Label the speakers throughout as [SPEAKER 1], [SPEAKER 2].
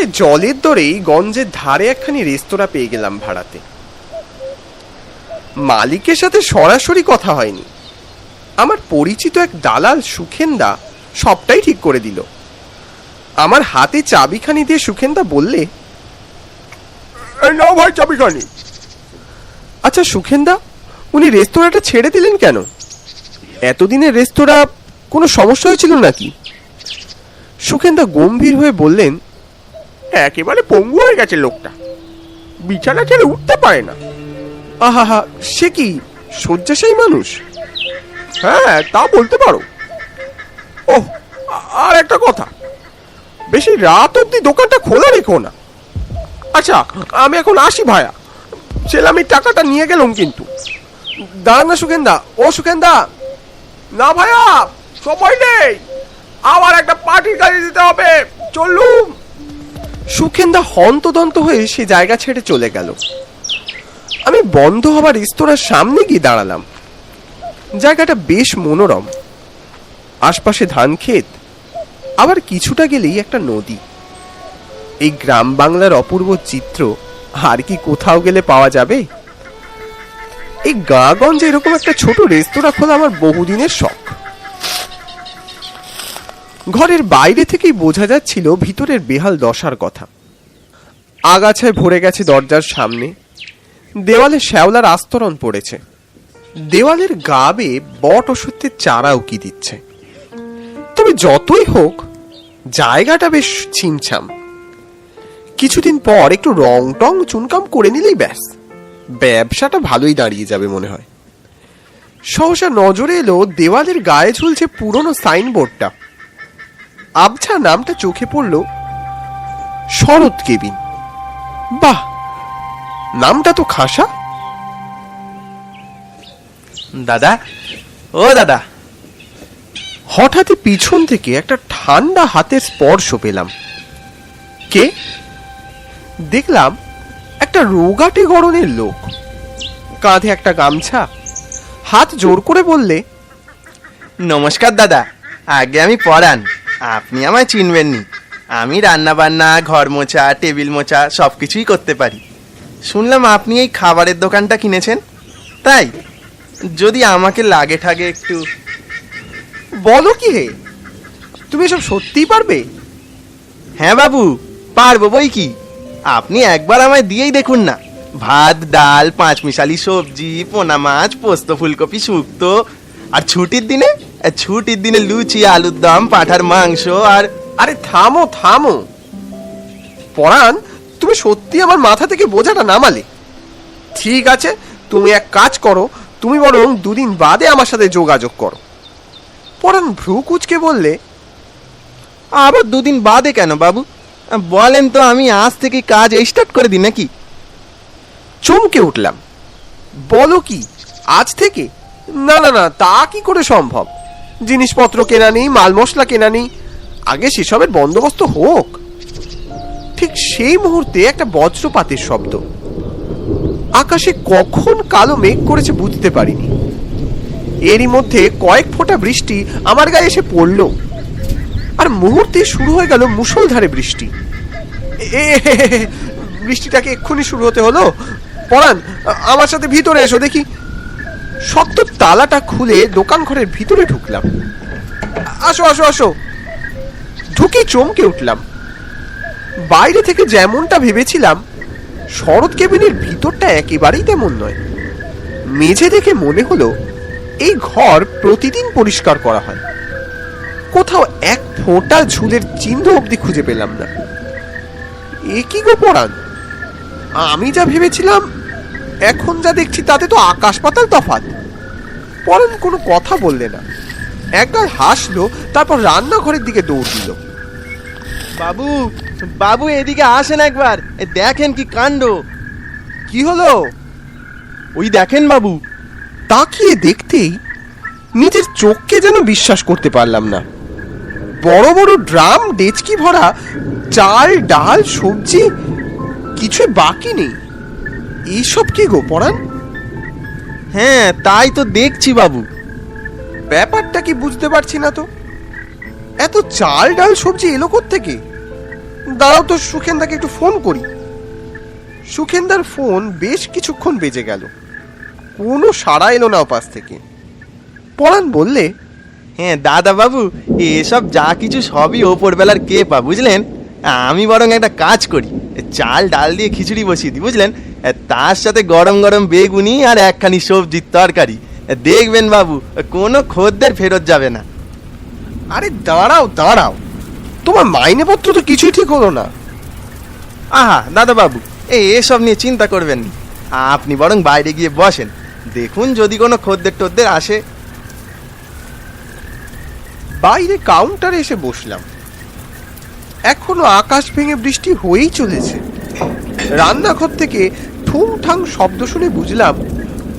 [SPEAKER 1] প্রায় জলের দরেই গঞ্জের ধারে একখানি রেস্তোরাঁ পেয়ে গেলাম ভাড়াতে। মালিকের সাথে সরাসরি কথা হয়নি, আমার পরিচিত এক দালাল সুখেন্দা সবটাই ঠিক করে দিল। আমার হাতে চাবিখানি দিয়ে সুখেন্দা বললে, নাও ভাই চাবিখানি। আচ্ছা সুখেন্দা, উনি রেস্তোরাঁটা ছেড়ে দিলেন কেন? এতদিনের রেস্তোরাঁ কোনো সমস্যা হয়েছিল নাকি? সুখেন্দা গম্ভীর হয়ে বললেন, একেবারে পঙ্গু হয়ে গেছে লোকটা, বিছানা ছেড়ে উঠতে পারে না। আহা, সে কি শয্যাশায়ী মানুষ? হ্যাঁ, তা বলতে পারো। ও, আর একটা কথা, বেশি রাত অব্দি দোকানটা খোলা রেখো না। আচ্ছা, আমি এখন আসি ভায়া, সেলামির টাকাটা নিয়ে গেলাম কিন্তু। দাঁড়ান না সুখেন্দা, ও সুখেন্দা। না ভায়া, সময় নেই, আবার একটা পার্টির গাড়ি দিতে হবে, চললুম। সুখেন্দা হন্তদন্ত হয়ে সে জায়গা ছেড়ে চলে গেল। আমি বন্ধ হবার রেস্তোরাঁর সামনে গিয়ে দাঁড়ালাম। জায়গাটা বেশ মনোরম, আশপাশে ধান ক্ষেত, আবার কিছুটা গেলেই একটা নদী। এই গ্রাম বাংলার অপূর্ব চিত্র আর কি কোথাও গেলে পাওয়া যাবে? এই গাঁগঞ্জে এরকম একটা ছোট রেস্তোরাঁ খোলা আমার বহুদিনের শখ। ঘরের বাইরে থেকেই বোঝা যাচ্ছিল ভিতরের বেহাল দশার কথা। আগাছায় ভরে গেছে দরজার সামনে, দেওয়ালে শ্যাওলার আস্তরণ পড়েছে, দেওয়ালের গা বেয়ে বট অসত্যের চারা উকি দিচ্ছে। তবে যতই হোক, জায়গাটা বেশ ছিমছাম। কিছুদিন পর একটু রং টং চুনকাম করে নিলেই ব্যাস, ব্যবসাটা ভালোই দাঁড়িয়ে যাবে মনে হয়। সহসা নজরে এলো দেওয়ালের গায়ে ঝুলছে পুরনো সাইনবোর্ডটা। আবছা নামটা চোখে পড়ল, শরৎ কেবিন। বাহ, নামটা তো খাসা।
[SPEAKER 2] দাদা, ও দাদা।
[SPEAKER 1] হঠাৎই পিছন থেকে একটা ঠান্ডা হাতের স্পর্শ পেলাম। কে? দেখলাম একটা রোগাটে গড়নের লোক, কাঁধে একটা গামছা, হাত জোর করে বললে,
[SPEAKER 2] নমস্কার দাদা, আগে আমি পড়ান, আপনি আমায় চিনবেননি। আমি রান্না বান্না, ঘর মোছা, টেবিল মোছা সবকিছুই করতে পারি। শুনলাম আপনি এই খাবারের দোকানটা কিনেছেন, তাই যদি আমাকে লাগে ঠাগে একটু।
[SPEAKER 1] বলো কি হে, তুমি এসব সত্যিই পারবে?
[SPEAKER 2] হ্যাঁ বাবু, পারবো বই কি। আপনি একবার আমায় দিয়েই দেখুন না। ভাত, ডাল, পাঁচমিশালি সবজি, পোনা মাছ, পোস্ত, ফুলকপি শুক্তো, আর ছুটির দিনে লুচি, আলুর দম, পাঁঠার মাংস। আর
[SPEAKER 1] আরে থামো থামো পরাণ, তুমি সত্যি আমার মাথা থেকে বোঝাটা নামালে। ঠিক আছে, তুমি এক কাজ করো, তুমি বরং দুদিন বাদে আমার সাথে যোগাযোগ করো। পরাণ ভ্রু কুচকে বললে,
[SPEAKER 2] আবার দুদিন বাদে কেন বাবু? বলেন তো, আমি আজ থেকে কাজ স্টার্ট করে দিই নাকি?
[SPEAKER 1] চমকে উঠলাম। বলো কি, আজ থেকে? না না না, তা কি করে সম্ভব? জিনিসপত্র কেনা নেই, মাল মশলা কেনা নেই, আগে সেসবের বন্দোবস্ত হোক। ঠিক সেই মুহূর্তে একটা বজ্রপাতের শব্দ। আকাশে কখন কালো মেঘ করেছে বুঝতে পারিনি। এরই মধ্যে কয়েক ফোঁটা বৃষ্টি আমার গায়ে এসে পড়ল, আর মুহূর্তে শুরু হয়ে গেল মুষলধারে বৃষ্টি। বৃষ্টিটাকে এক্ষুনি শুরু হতে হলো। পরাণ, আমার সাথে ভিতরে এসো দেখি। শক্ত তালাটা খুলে দোকান ঘরের ভিতরে ঢুকলাম। আসো আসো আসো। ঢুকে চমকে উঠলাম। বাইরে থেকে যেমনটা ভেবেছিলাম, শরৎ কেবিনের ভিতরটা একেবারেই তেমন নয়। মেঝে দেখে মনে হলো এই ঘর প্রতিদিন পরিষ্কার করা হয়। কোথাও এক ফোঁটা ঝুলের চিহ্ন অবধি খুঁজে পেলাম না। এ কি গো পরাণ, আমি যা ভেবেছিলাম এখন যা দেখছি তাতে তো আকাশ পাতাল তফাৎ। পরাণ কোনো কথা বললে না, একবার হাসলো, তারপর রান্নাঘরের দিকে দৌড় দিল।
[SPEAKER 2] বাবু, বাবু এদিকে আসেন একবার, দেখেন কি কাণ্ড।
[SPEAKER 1] কি হলো?
[SPEAKER 2] ওই দেখেন বাবু।
[SPEAKER 1] তাকিয়ে দেখতেই নিজের চোখকে যেন বিশ্বাস করতে পারলাম না। বড় বড় ড্রাম ডেচকি ভরা চাল, ডাল, সবজি, কিছুই বাকি নেই। এইসব কি গো পরাণ?
[SPEAKER 2] হ্যাঁ, তাই তো দেখছি বাবু।
[SPEAKER 1] ব্যাপারটা কি বুঝতে পারছি না তো। এত চাল, ডাল, সবজি এলো কোত্থেকে? দাঁড়াও তো, সুখেন্দাকে একটু ফোন করি। সুখেন্দার ফোন বেশ কিছুক্ষণ বেজে গেল, কোনো সাড়া এলো না ওপাশ থেকে। পরাণ বললে,
[SPEAKER 2] হ্যাঁ দাদা বাবু, এসব যা কিছু সবই ওপরবেলার কেপা, বুঝলেন। আমি বরং একটা কাজ করি, চাল ডাল দিয়ে খিচুড়ি বসিয়ে দিই, বুঝলেন। তার সাথে গরম গরম বেগুনি আর একখানি সবজির তরকারি। দেখবেন বাবু, কোনো খদ্দের ফেরত যাবে না।
[SPEAKER 1] আরে দাঁড়াও দাঁড়াও, তোমার মাইনেপত্র তো কিছুই ঠিক হলো না।
[SPEAKER 2] আহা দাদা বাবু, এসব নিয়ে চিন্তা করবেন না, আপনি বরং বাইরে গিয়ে বসেন, দেখুন যদি কোনো খদ্দের টদ্দের আসে।
[SPEAKER 1] বাইরে কাউন্টারে এসে বসলাম। এখনো আকাশ ভেঙে বৃষ্টি হয়েই চলেছে। রান্নাঘর থেকে ঠুংঠাং শব্দ শুনে বুঝলাম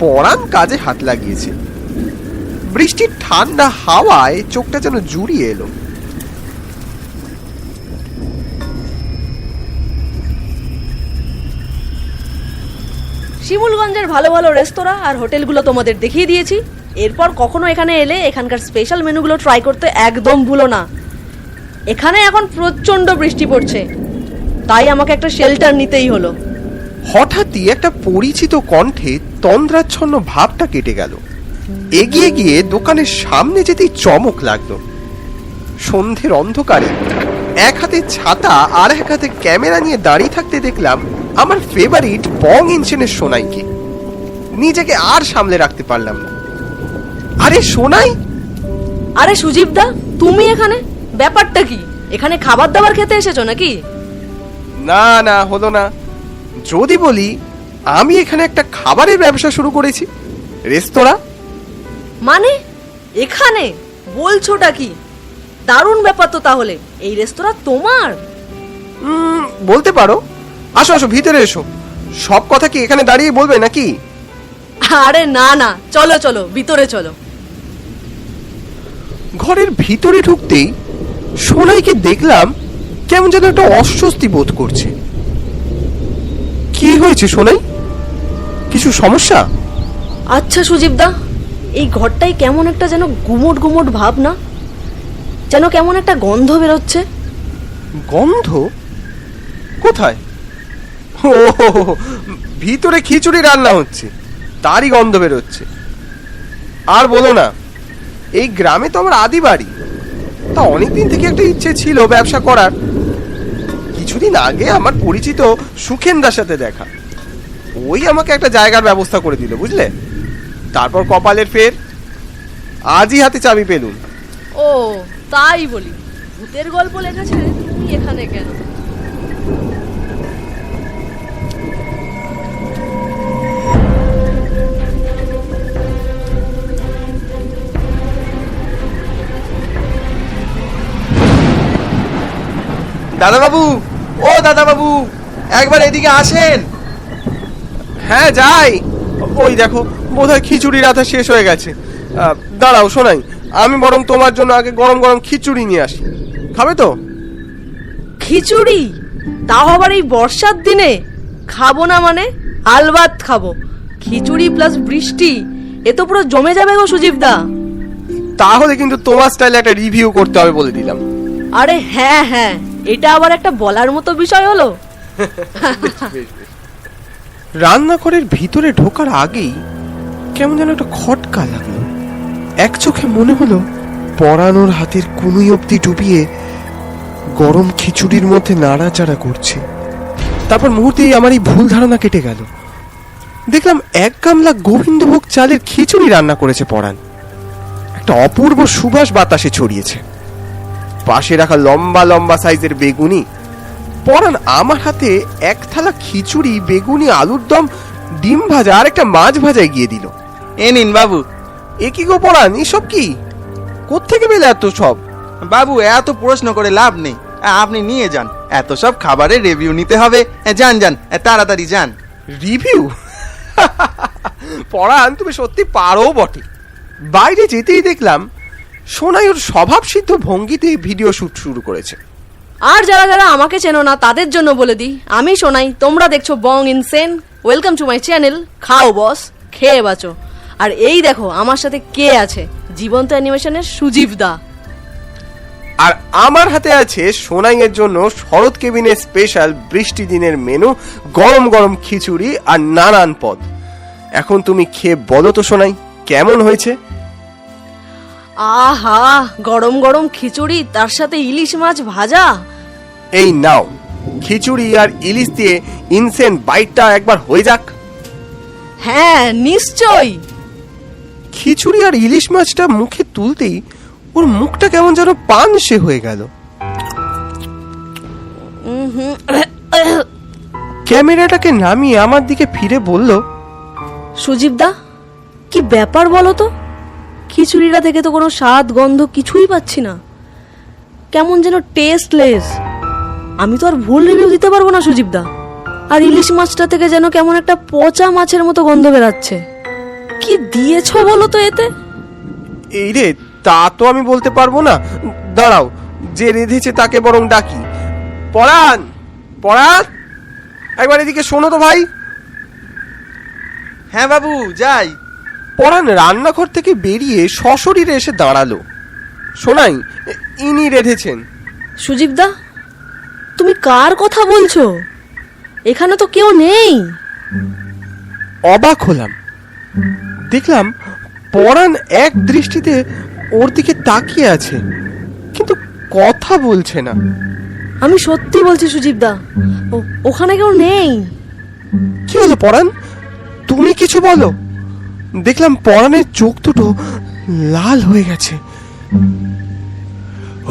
[SPEAKER 1] পরাণ কাজে হাত লাগিয়েছে। বৃষ্টির ঠান্ডা হাওয়ায় চোখটা যেন জুড়িয়ে এলো।
[SPEAKER 3] শিমুলগঞ্জের ভালো ভালো রেস্তোরাঁ আর হোটেলগুলো তোমাদের দেখিয়ে দিয়েছি। এরপর কখনো এখানে এলে এখানকার স্পেশাল মেনুগুলো ট্রাই করতে একদম ভুলো না। এখানে এখন প্রচন্ড বৃষ্টি পড়ছে, তাই আমাকে একটা শেল্টার নিতেই হলো।
[SPEAKER 1] হঠাৎই একটা পরিচিত কণ্ঠে তন্দ্রাচ্ছন্ন ভাবটা কেটে গেল। এগিয়ে গিয়ে দোকানের সামনে যেতেই চমক লাগলো। সন্ধ্যের অন্ধকারে এক হাতে ছাতা আর এক হাতে ক্যামেরা নিয়ে দাঁড়িয়ে থাকতে দেখলাম আমার ফেভারিট বং ইনসেনের সোনাইকে। নিজেকে আর সামলে রাখতে পারলাম না। আরে সোনাই!
[SPEAKER 3] আরে সুজীব দা, তুমি এখানে? ব্যাপারটা কি? এখানে খাবার দাবার খেতে এসেছো নাকি?
[SPEAKER 1] না না, হলো না। যদি বলি আমি এখানে একটা খাবারের ব্যবসা শুরু করেছি, রেস্তোরাঁ।
[SPEAKER 3] মানে এখানে? বলছোটা কি? দারুণ ব্যাপার তো। তাহলে এই রেস্তোরাঁ তোমার?
[SPEAKER 1] বলতে পারো। আসো আসো, ভিতরে এসো। সব কথা কি এখানে দাঁড়িয়ে বলবে নাকি?
[SPEAKER 3] আরে না না, চলো চলো ভিতরে চলো।
[SPEAKER 1] ঘরের ভিতরে ঢুকতেই সোনাইকে দেখলাম কেমন যেন একটা অস্বস্তি বোধ করছে। কি হয়েছে সোনাই? কিছু সমস্যা?
[SPEAKER 3] আচ্ছা সুজীব দা, এই ঘরটাই কেমন একটা যেন গুমট গুমট ভাব না? যেন কেমন একটা গন্ধ বেরোচ্ছে।
[SPEAKER 1] গন্ধ? কোথায়? ও, ভিতরে খিচুড়ি রান্না হচ্ছে, তারই গন্ধ বেরোচ্ছে। আর বলো না, এই গ্রামে তো আমার আদি বাড়ি। তা অনেকদিন থেকে একটা ইচ্ছে ছিল ব্যবসা করার। কিছুদিন আগে আমার পরিচিত সুখেন্দার সাথে দেখা, ওই আমাকে একটা জায়গার ব্যবস্থা করে দিল, বুঝলে। তারপর কপালের ফের, আজই হাতে চাবি পেলুম।
[SPEAKER 3] ও তাই বলি, ভূতের গল্প লেখা ছেড়ে তুমি এখানে কেন?
[SPEAKER 2] দাদা বাবু, ও দাদা বাবু, একবার এদিকে আসেন।
[SPEAKER 1] হ্যাঁ যাই। ওই দেখো, বোধহয় খিচুড়ি রাধা শেষ হয়ে গেছে। দাঁড়াও সোনাই, আমি বরং তোমার জন্য আগে গরম গরম খিচুড়ি নিয়ে আসি। খাবে তো?
[SPEAKER 3] খিচুড়ি? তাও আবার এই বর্ষার দিনে? খাবো না মানে? আলবাত খাবো। খিচুড়ি প্লাস বৃষ্টি, এ তো পুরো জমে যাবে গো সুজীব দা।
[SPEAKER 1] তাহলে কিন্তু তোমার স্টাইলে একটা রিভিউ করতে হবে বলে দিলাম।
[SPEAKER 3] আরে হ্যাঁ হ্যাঁ, এটা আবার একটা বলার মতো বিষয় হলো।
[SPEAKER 1] রান্নাঘরের ভিতরে ঢোকার আগেই কেমন যেন একটা খটকা লাগলো। এক চোখে মনে হলো পরানোর হাতের কুনুই অব্দি ডুবিয়ে গরম খিচুড়ির মধ্যে নাড়াচাড়া করছে। তারপর মুহূর্তেই আমার এই ভুল ধারণা কেটে গেল। দেখলাম এক গামলা গোবিন্দভোগ চালের খিচুড়ি রান্না করেছে পরাণ। একটা অপূর্ব সুবাস বাতাসে ছড়িয়েছে। পাশে রাখা লম্বা লম্বা সাইজের বেগুনি। পরাণ আমার হাতে এক থালা খিচুড়ি, বেগুনি, আলুর দম, ডিম ভাজা আর একটা মাছ ভাজা এগিয়ে দিল।
[SPEAKER 2] এ নিন বাবু।
[SPEAKER 1] এ কি গো পরাণ, এসব কি? কোত্থেকে পেলে এত সব?
[SPEAKER 2] বাবু এত প্রশ্ন করে লাভ নেই, আপনি নিয়ে যান। এত সব খাবারের রিভিউ নিতে হবে। যান যান, তাড়াতাড়ি যান।
[SPEAKER 1] রিভিউ? পরাণ, তুমি সত্যি পারো বটে। বাইরে যেতেই দেখলাম সোনাই ওর স্বভাব সিদ্ধ ভঙ্গিতে ভিডিও শুট শুরু করেছে।
[SPEAKER 3] আর যারা যারা আমাকে চেনো না তাদের জন্য বলে দিই, আমি শোনাই, তোমরা দেখছো Bong insane. Welcome to my channel, খাও বস, খেয়ে বাঁচো। আর এই দেখো আমার সাথে কে আছে, জীবন্ত অ্যানিমেশনের সুজীব দা।
[SPEAKER 1] আর আমার হাতে আছে সোনাইয়ের জন্য শরৎ কেবিনের স্পেশাল বৃষ্টি দিনের মেনু, গরম গরম খিচুড়ি আর নানান পদ। এখন তুমি খেয়ে বলো তো সোনাই, কেমন হয়েছে?
[SPEAKER 3] আহা, গরম গরম খিচুড়ি, তার সাথে ইলিশ মাছ ভাজা।
[SPEAKER 1] এই নাও, খিচুড়ি আর ইলিশ দিয়ে ইনসেন্ট বাইটটা একবার হয়ে যাক।
[SPEAKER 3] হ্যাঁ, নিশ্চয়ই।
[SPEAKER 1] খিচুড়ি আর ইলিশ মাছটা মুখে তুলতেই ওর মুখটা কেমন যেন পানসে হয়ে গেল। ক্যামেরাটাকে নামিয়ে আমার দিকে ফিরে বলল,
[SPEAKER 3] সুজিবদা, কি ব্যাপার বলো তো? খিচুড়িটা থেকে তো কোনো স্বাদ গন্ধ কিছুই পাচ্ছি না, কেমন যেন টেস্টলেস। আমি তো আর ভুল রিভিউ দিতে পারবো না সুজিবদা। আর ইলিশ মাছটা থেকে যেন কেমন একটা পচা মাছের মতো গন্ধ বেরাচ্ছে। কি দিয়েছো বলো তো এতে?
[SPEAKER 1] এই রে, তা তো আমি বলতে পারবো না। দাঁড়াও, যে রেঁধেছে তাকে বরং ডাকি। পরাণ, পরাণ, একবার এদিকে শোনো তো ভাই।
[SPEAKER 2] হ্যাঁ বাবু, যাই।
[SPEAKER 1] পরাণ রান্নাঘর থেকে বেরিয়ে সশরীরে এসে দাঁড়ালো। শোনাই, ইনি রেঁধেছেন।
[SPEAKER 3] সুজিবদা, তুমি কার কথা বলছো? এখানে তো কেউ নেই।
[SPEAKER 1] অবাক হলাম, দেখলাম পরাণ এক দৃষ্টিতে ওর দিকে তাকিয়ে আছে, কিন্তু কথা বলছে না।
[SPEAKER 3] আমি সত্যি বলছি সুজিবদা, ওখানে কেউ নেই।
[SPEAKER 1] কি হলো পরাণ, তুমি কিছু বলো। দেখলাম পরাণের চোখ দুটো লাল হয়ে গেছে।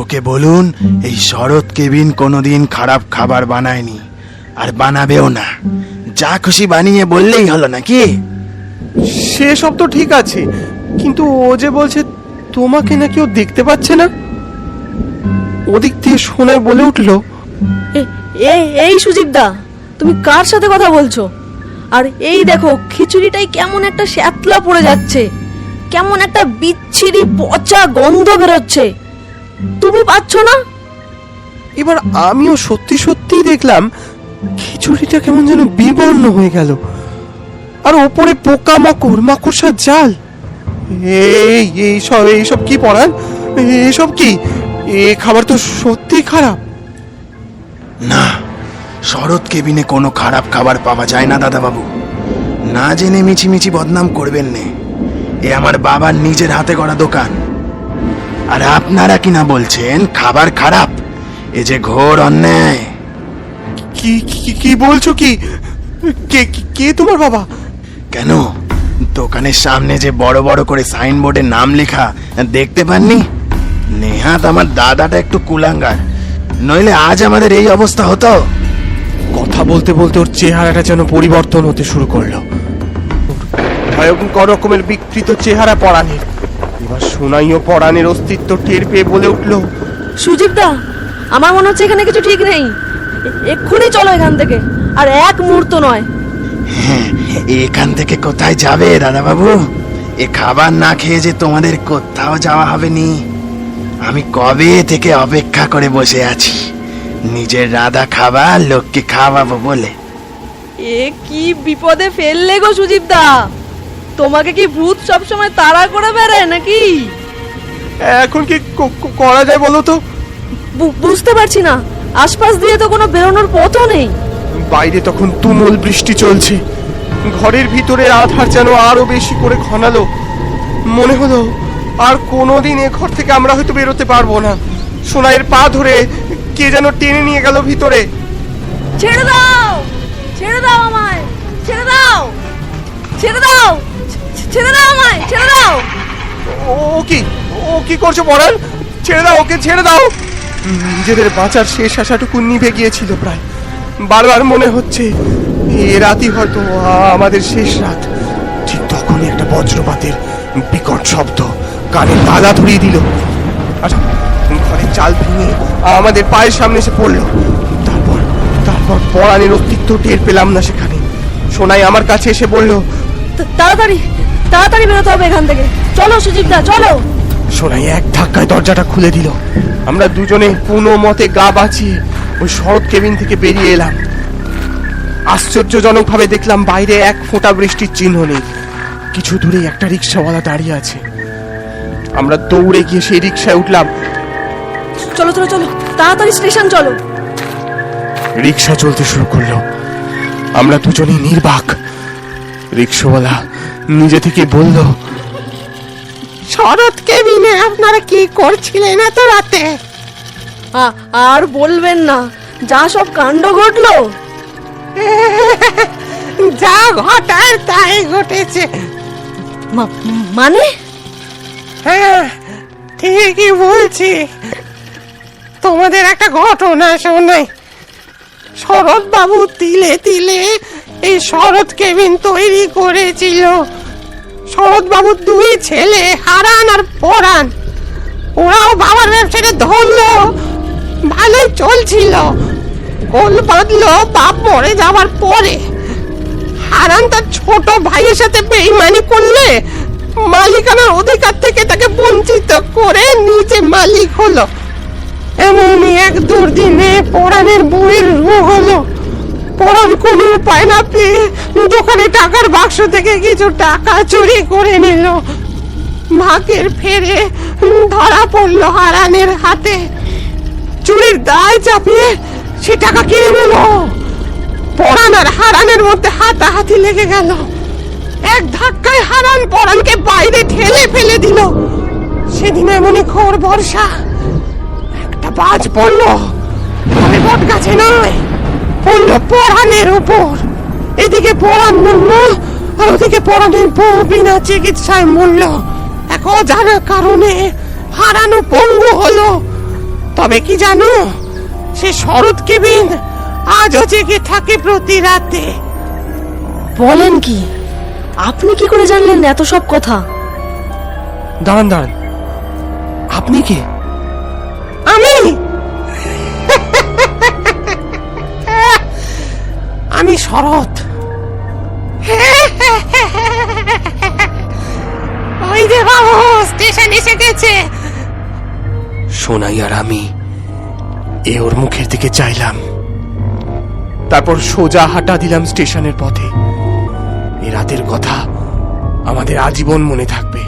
[SPEAKER 4] ওকে বলুন এই শরৎ কেবিন কোনোদিন খারাপ খাবার বানায়নি, আর বানাবেও না। যা খুশি বানিয়ে বললেই হলো নাকি?
[SPEAKER 1] সেসব তো ঠিক আছে, কিন্তু ও যে বলছে তোমাকে নাকি ও দেখতে পাচ্ছে না। ওদিক দিয়ে শোনায় বলে উঠলো,
[SPEAKER 3] এই সুজিবদা, তুমি কার সাথে কথা বলছো? আর এই দেখো, খিচুড়িটাই কেমন একটা শ্যাতলা পড়ে যাচ্ছে, কেমন একটা বিচ্ছিরি পচা গন্ধ বেরোচ্ছে। তুমি পাচ্ছ না?
[SPEAKER 1] এবার আমিও সত্যি সত্যি দেখলাম খিচুড়িটা কেমন যেন বিবর্ণ হয়ে গেল, আর ওপরে পোকা মাকড়, মাকড়সার জাল। এইসব কি পরাণ? এইসব কি? এ খাবার তো সত্যি খারাপ।
[SPEAKER 4] না, শরৎ কেবিনে কোনো খারাপ খাবার পাওয়া যায় না দাদা বাবু। না জেনে মিছিমিছি বদনাম করবেন নে। এ আমার বাবার নিজের হাতে গড়া দোকান, আর আপনারা কিনা বলছেন খাবার খারাপ। এ যে ঘোর অন্যায়।
[SPEAKER 1] কি কি বলছো? কি কে কে তোমার বাবা?
[SPEAKER 4] কেন, দোকানের সামনে যে বড় বড় করে সাইনবোর্ডে নাম লেখা দেখতে পাননি? নেহাত আমার দাদাটা একটু কুলাঙ্গার, নইলে আজ আমাদের এই অবস্থা হতো।
[SPEAKER 1] কথা বলতে বলতে ওর চেহারাটা যেন পরিবর্তন হতে শুরু করলো। ভয়ঙ্কর রকমের বিকৃত চেহারা পরাণের। এবার সোনাইও পরাণের অস্তিত্ব টের পেয়ে বলে উঠলো,
[SPEAKER 3] সুজিবদা, আমার মনে হচ্ছে এখানে কিছু ঠিক নেই। এক্ষুনি চলো এখান থেকে, আর এক মুহূর্ত নয়।
[SPEAKER 4] হ্যাঁ, এখান থেকে কোথায় যাবে দাদা বাবু? এ খাবার না খেয়ে যে তোমাদের কোথাও যাওয়া হবে নি। আমি কবে থেকে অপেক্ষা করে বসে আছি, নিজের রাধা খাবার লোককে খাওয়াবো বলে।
[SPEAKER 3] এ কি বিপদে ফেললে গো সুজিবদা? তোমাকে কি ভূত সবসময় তাড়া করে বেড়ায় নাকি?
[SPEAKER 1] এখন কি করা যায় বলো তো?
[SPEAKER 3] বুঝতে পারছি না, আশপাশ দিয়ে তো কোনো বেরোনোর পথও নেই।
[SPEAKER 1] বাইরে তখন তুমুল বৃষ্টি চলছে, ঘরের ভিতরে আধার যেন আরো বেশি করে ঘনালো। মনে হলো আর কোনোদিন এ ঘর থেকে আমরা হয়তো বেরোতে পারবো না। সোনাইয়ের পা ধরে কে যেন টেনে নিয়ে গেল ভিতরে।
[SPEAKER 3] ছেড়ে দাও, ছেড়ে দাও আমায়, ছেড়ে দাও, ছেড়ে দাও, ছেড়ে দাও আমায়, ছেড়ে দাও।
[SPEAKER 1] ও কি করছো পরাণ? ছেড়ে দাও ওকে, ছেড়ে দাও। নিজেদের বাঁচার শেষ আশাটুকু নিভে গিয়েছিল প্রায়। বারবার মনে হচ্ছে এ রাতই হয়তো আমাদের শেষ রাত। ঠিক তখনই একটা বজ্রপাতের বিকট শব্দ কানে তালা ধরিয়ে দিল, আর ঘরের চাল ভেঙে আমাদের পায়ের সামনে এসে পড়লো। তারপর পরাণের অস্তিত্ব টের পেলাম না সেখানে। সোনাই আমার কাছে এসে বলল,
[SPEAKER 3] তাড়াতাড়ি তাড়াতাড়ি বেরোতে হবে এখান থেকে। চলো সুজিবদা, চলো।
[SPEAKER 1] সোনাই এক ধাক্কায় দরজাটা খুলে দিল। আমরা দুজনে কোনো মতে গা বাঁচিয়ে ওই শরৎ কেবিন থেকে বেরিয়ে এলাম। আশ্চর্যজনক ভাবে দেখলাম বাইরে এক ফোঁটা বৃষ্টির চিহ্ন নেই। কিছু দূরে একটা রিক্সাওয়ালা দাঁড়িয়ে আছে। আমরা দৌড়ে গিয়ে সেই রিক্সায় উঠলাম।
[SPEAKER 3] চলো চলো চলো, তাড়াতাড়ি স্টেশন চলো।
[SPEAKER 1] রিক্সা চলতে শুরু করলো। আমরা দুজনেই নির্বাক। রিক্সাওয়ালা নিজে থেকে বলল,
[SPEAKER 5] শরৎ কেবিনে আপনারা কি করছিলেন এত রাতে?
[SPEAKER 3] আর বলবেন না, যা সব কাণ্ড ঘটলো।
[SPEAKER 5] যা ঘটার তাই ঘটেছে।
[SPEAKER 3] মানে?
[SPEAKER 5] হ্যাঁ, ঠিকই বলছি। তোমাদের একটা ঘটনা শোনাই। শরৎ বাবু তিলে তিলে এই শরৎ কেবিন তৈরি করেছিল। শরৎ বাবুর দুই ছেলে হারান আর পরাণ, ওরাও বাবার ব্যবসাটা ধরলো, ভালোই চলছিল। গোল বাঁধলো বাপ মরে যাওয়ার পরে। হারান তার ছোট ভাইয়ের সাথে বেইমানি করলে মালিকানার অধিকার থেকে তাকে বঞ্চিত করে নিজে মালিক হলো। এমনই এক দুর্দিনে পরাণের বউয়ের রোগ হলো। পরাণ কোনো উপায় না পেয়ে দোকানে টাকার বাক্স থেকে কিছু টাকা চুরি করে নিল। ভাগের ফেরে ধরা পড়লো হারানের হাতে। চুরির দায় চাপিয়ে সে টাকা কিনে নিল। পরাণ আর হারানের মধ্যে হাতাহাতি লেগে গেল। এক ধাক্কায় হারান পরাণকে বাইরে ঠেলে ফেলে দিল। সেদিন এমনই ঘোর বর্ষা, একটা বাজ পড়লো, তবে বট গাছে নয়, পড়লো পরাণের উপর। এদিকে পরাণ মরল আর ওদিকে পরাণের বউ বিনা চিকিৎসায় মরল। এক অজানা কারণে হারানো পঙ্গু হলো। তবে কি জানো, সে শরৎ কেবিন আজও জেগে থাকে প্রতি রাতে।
[SPEAKER 3] বলেন কি? আপনি কি করে জানলেন এত সব কথা?
[SPEAKER 1] দাঁড়ান দাঁড়ান, আপনি কে?
[SPEAKER 5] আমি আমি শরৎ। ওই যে বাবু স্টেশন এসে গেছে।
[SPEAKER 1] সোনাই আর আমি ওর মুখের দিকে চাইলাম, তারপর সোজা হাঁটা দিলাম স্টেশনের পথে। এ রাতের কথা আমাদের আজীবন মনে থাকবে।